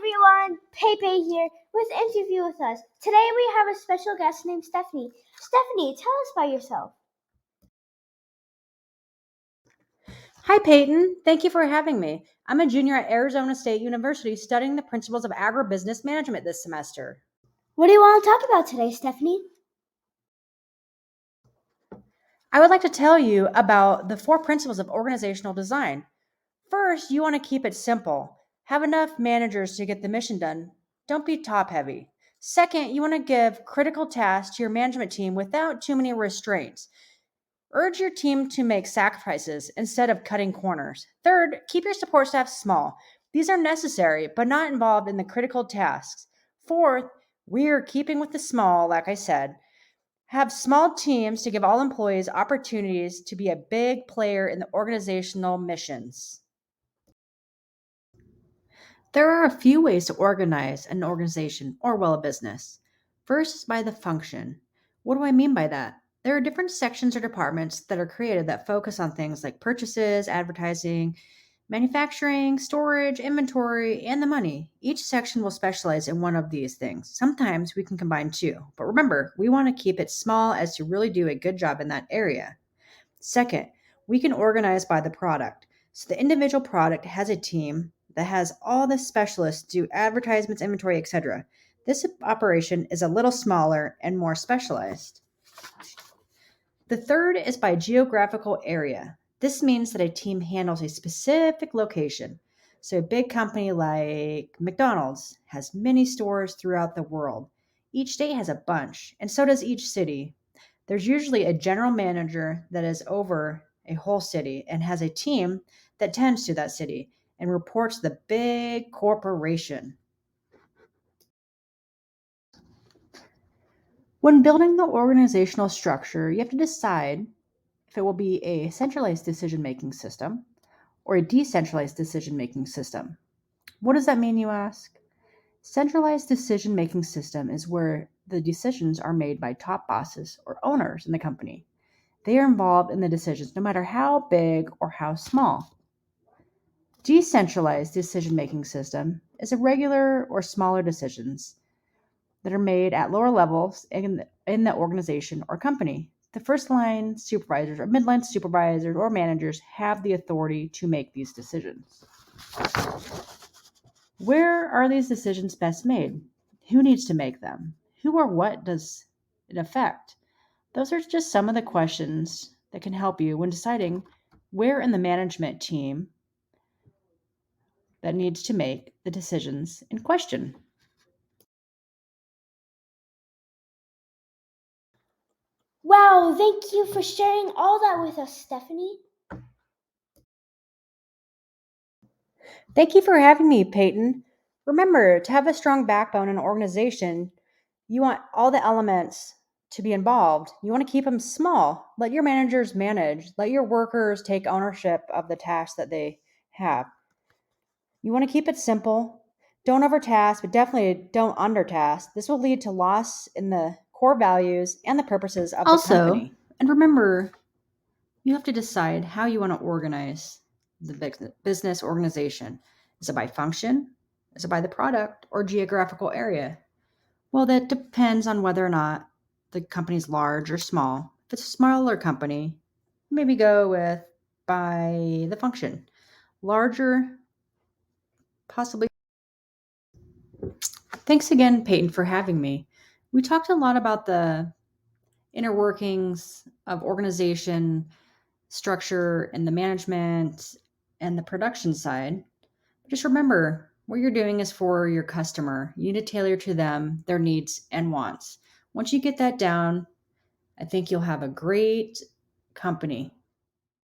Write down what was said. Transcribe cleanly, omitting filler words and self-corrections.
everyone, Pepe here with an interview with us. Today we have a special guest named Stephanie. Stephanie, tell us about yourself. Hi, Peyton. Thank you for having me. I'm a junior at Arizona State University studying the principles of agribusiness management this semester. What do you want to talk about today, Stephanie? I would like to tell you about the 4 principles of organizational design. First, you want to keep it simple. Have enough managers to get the mission done. Don't be top heavy. Second, you want to give critical tasks to your management team without too many restraints. Urge your team to make sacrifices instead of cutting corners. Third, keep your support staff small. These are necessary, but not involved in the critical tasks. Fourth, we're keeping with the small, like I said. Have small teams to give all employees opportunities to be a big player in the organizational missions. There are a few ways to organize an organization or, well, a business. First is by the function. What do I mean by that? There are different sections or departments that are created that focus on things like purchases, advertising, manufacturing, storage, inventory, and the money. Each section will specialize in one of these things. Sometimes we can combine two, but remember, we want to keep it small as to really do a good job in that area. Second, we can organize by the product. So the individual product has a team that has all the specialists do advertisements, inventory, etc. This operation is a little smaller and more specialized. The third is by geographical area. This means that a team handles a specific location. So a big company like McDonald's has many stores throughout the world. Each state has a bunch, and so does each city. There's usually a general manager that is over a whole city and has a team that tends to that city and reports to the big corporation. When building the organizational structure, you have to decide if it will be a centralized decision making system or a decentralized decision making system. What does that mean, you ask? Centralized decision making system is where the decisions are made by top bosses or owners in the company. They are involved in the decisions no matter how big or how small. Decentralized decision making system is a regular or smaller decisions that are made at lower levels in the organization or company. The first line supervisors or midline supervisors or managers have the authority to make these decisions. Where are these decisions best made? Who needs to make them? Who or what does it affect? Those are just some of the questions that can help you when deciding where in the management team that needs to make the decisions in question. Wow, thank you for sharing all that with us, Stephanie. Thank you for having me, Peyton. Remember, to have a strong backbone in an organization, you want all the elements to be involved. You want to keep them small. Let your managers manage. Let your workers take ownership of the tasks that they have. You want to keep it simple. Don't overtask, but definitely don't undertask. This will lead to loss in the core values and the purposes of the company. And remember, you have to decide how you want to organize the business organization. Is it by function? Is it by the product or geographical area? Well, that depends on whether or not the company's large or small. If it's a smaller company, maybe go with by the function. Larger, possibly. Thanks again, Peyton, for having me. We talked a lot about the inner workings of organization, structure, and the management and the production side. Just remember, what you're doing is for your customer. You need to tailor to them their needs and wants. Once you get that down, I think you'll have a great company.